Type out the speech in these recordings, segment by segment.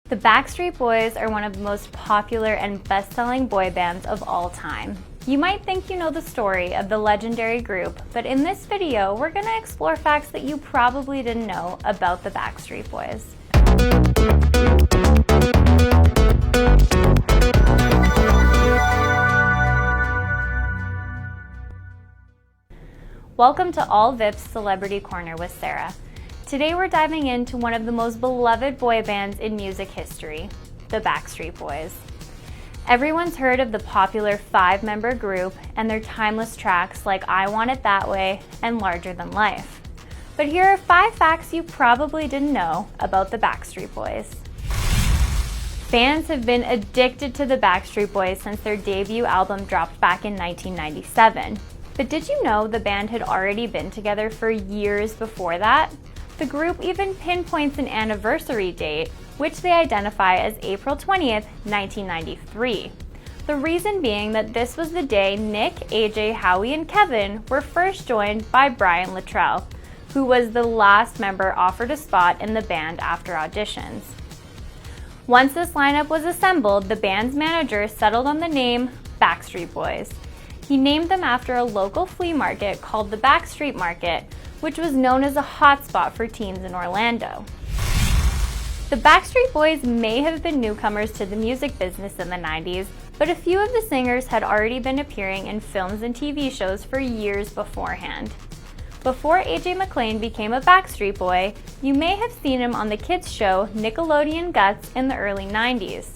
The Backstreet Boys are one of the most popular and best-selling boy bands of all time. You might think you know the story of the legendary group, but in this video, we're going to explore facts that you probably didn't know about the Backstreet Boys. Welcome to Allvipp's Celebrity Corner with Sarah. Today we're diving into one of the most beloved boy bands in music history, the Backstreet Boys. Everyone's heard of the popular 5-member group and their timeless tracks like I Want It That Way and Larger Than Life. But here are 5 facts you probably didn't know about the Backstreet Boys. Fans have been addicted to the Backstreet Boys since their debut album dropped back in 1997. But did you know the band had already been together for years before that? The group even pinpoints an anniversary date, which they identify as April 20th, 1993. The reason being that this was the day Nick, AJ, Howie, and Kevin were first joined by Brian Littrell, who was the last member offered a spot in the band after auditions. Once this lineup was assembled, the band's manager settled on the name Backstreet Boys. He named them after a local flea market called the Backstreet Market, which was known as a hotspot for teens in Orlando. The Backstreet Boys may have been newcomers to the music business in the 90s, but a few of the singers had already been appearing in films and TV shows for years beforehand. Before AJ McLean became a Backstreet Boy, you may have seen him on the kids show Nickelodeon Guts in the early 90s.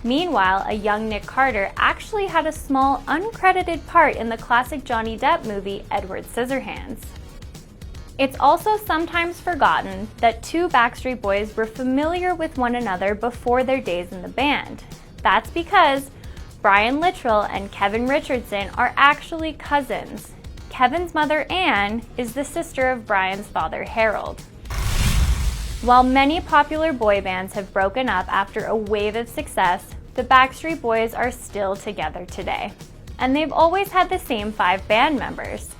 Meanwhile, a young Nick Carter actually had a small uncredited part in the classic Johnny Depp movie Edward Scissorhands. It's also sometimes forgotten that 2 Backstreet Boys were familiar with one another before their days in the band. That's because Brian Littrell and Kevin Richardson are actually cousins. Kevin's mother, Anne, is the sister of Brian's father, Harold. While many popular boy bands have broken up after a wave of success, the Backstreet Boys are still together today. And they've always had the same 5 band members.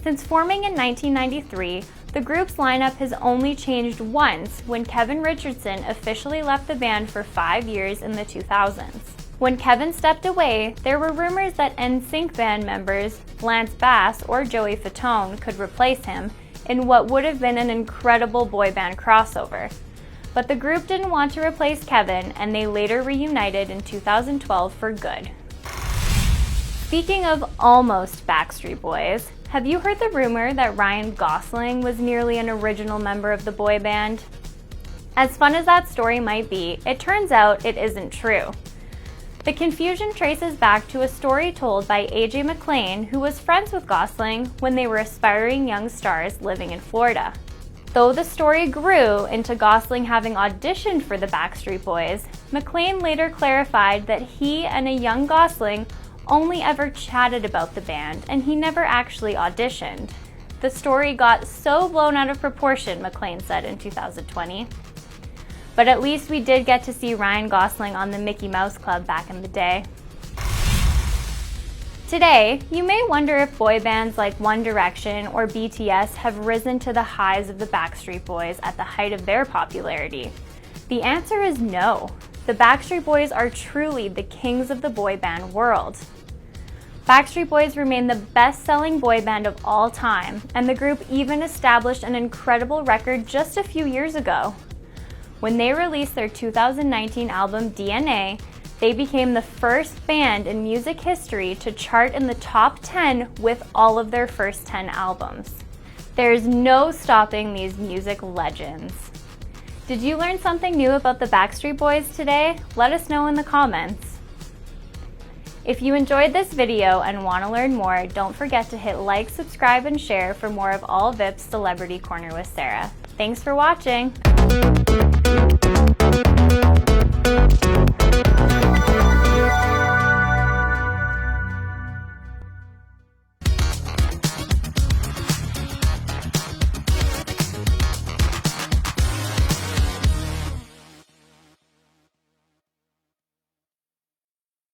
Since forming in 1993, the group's lineup has only changed once when Kevin Richardson officially left the band for 5 years in the 2000s. When Kevin stepped away, there were rumors that NSYNC band members Lance Bass or Joey Fatone could replace him in what would have been an incredible boy band crossover. But the group didn't want to replace Kevin, and they later reunited in 2012 for good. Speaking of almost Backstreet Boys, have you heard the rumor that Ryan Gosling was nearly an original member of the boy band? As fun as that story might be, it turns out it isn't true. The confusion traces back to a story told by AJ McLean, who was friends with Gosling when they were aspiring young stars living in Florida. Though the story grew into Gosling having auditioned for the Backstreet Boys, McLean later clarified that he and a young Gosling only ever chatted about the band, and he never actually auditioned. The story got so blown out of proportion, McLean said in 2020. But at least we did get to see Ryan Gosling on the Mickey Mouse Club back in the day. Today, you may wonder if boy bands like One Direction or BTS have risen to the highs of the Backstreet Boys at the height of their popularity. The answer is no. The Backstreet Boys are truly the kings of the boy band world. Backstreet Boys remain the best-selling boy band of all time, and the group even established an incredible record just a few years ago. When they released their 2019 album DNA, they became the first band in music history to chart in the top 10 with all of their first 10 albums. There's no stopping these music legends. Did you learn something new about the Backstreet Boys today? Let us know in the comments. If you enjoyed this video and want to learn more, don't forget to hit like, subscribe, and share for more of Allvipp's Celebrity Corner with Sarah. Thanks for watching!